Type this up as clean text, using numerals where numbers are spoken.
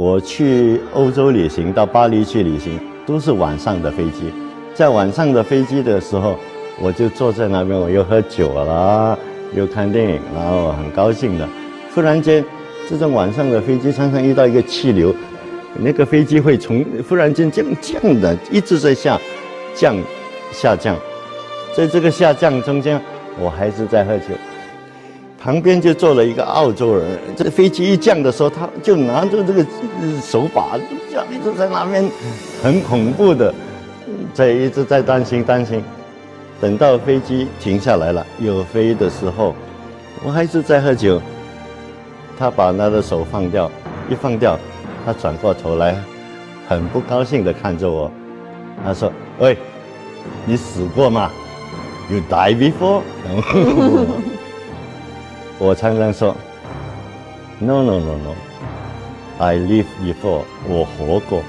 我去欧洲旅行，到巴黎去旅行，都是晚上的飞机。在晚上的飞机的时候，我就坐在那边，我又喝酒啦，又看电影，然后很高兴的。忽然间，这种晚上的飞机常常遇到一个气流，那个飞机会忽然间降的，一直在下降。在这个下降中间，我还是在喝酒。旁边就坐了一个澳洲人，这飞机一降的时候，他就拿着这个手把，这样一直在那边，很恐怖的，一直在担心。等到飞机停下来了，有飞的时候，我还是在喝酒。他把他的手放掉，一放掉，他转过头来，很不高兴地看着我。他说：“喂，你死过吗 ？You die before？” 我常常说 ，No，I live before， 我活过。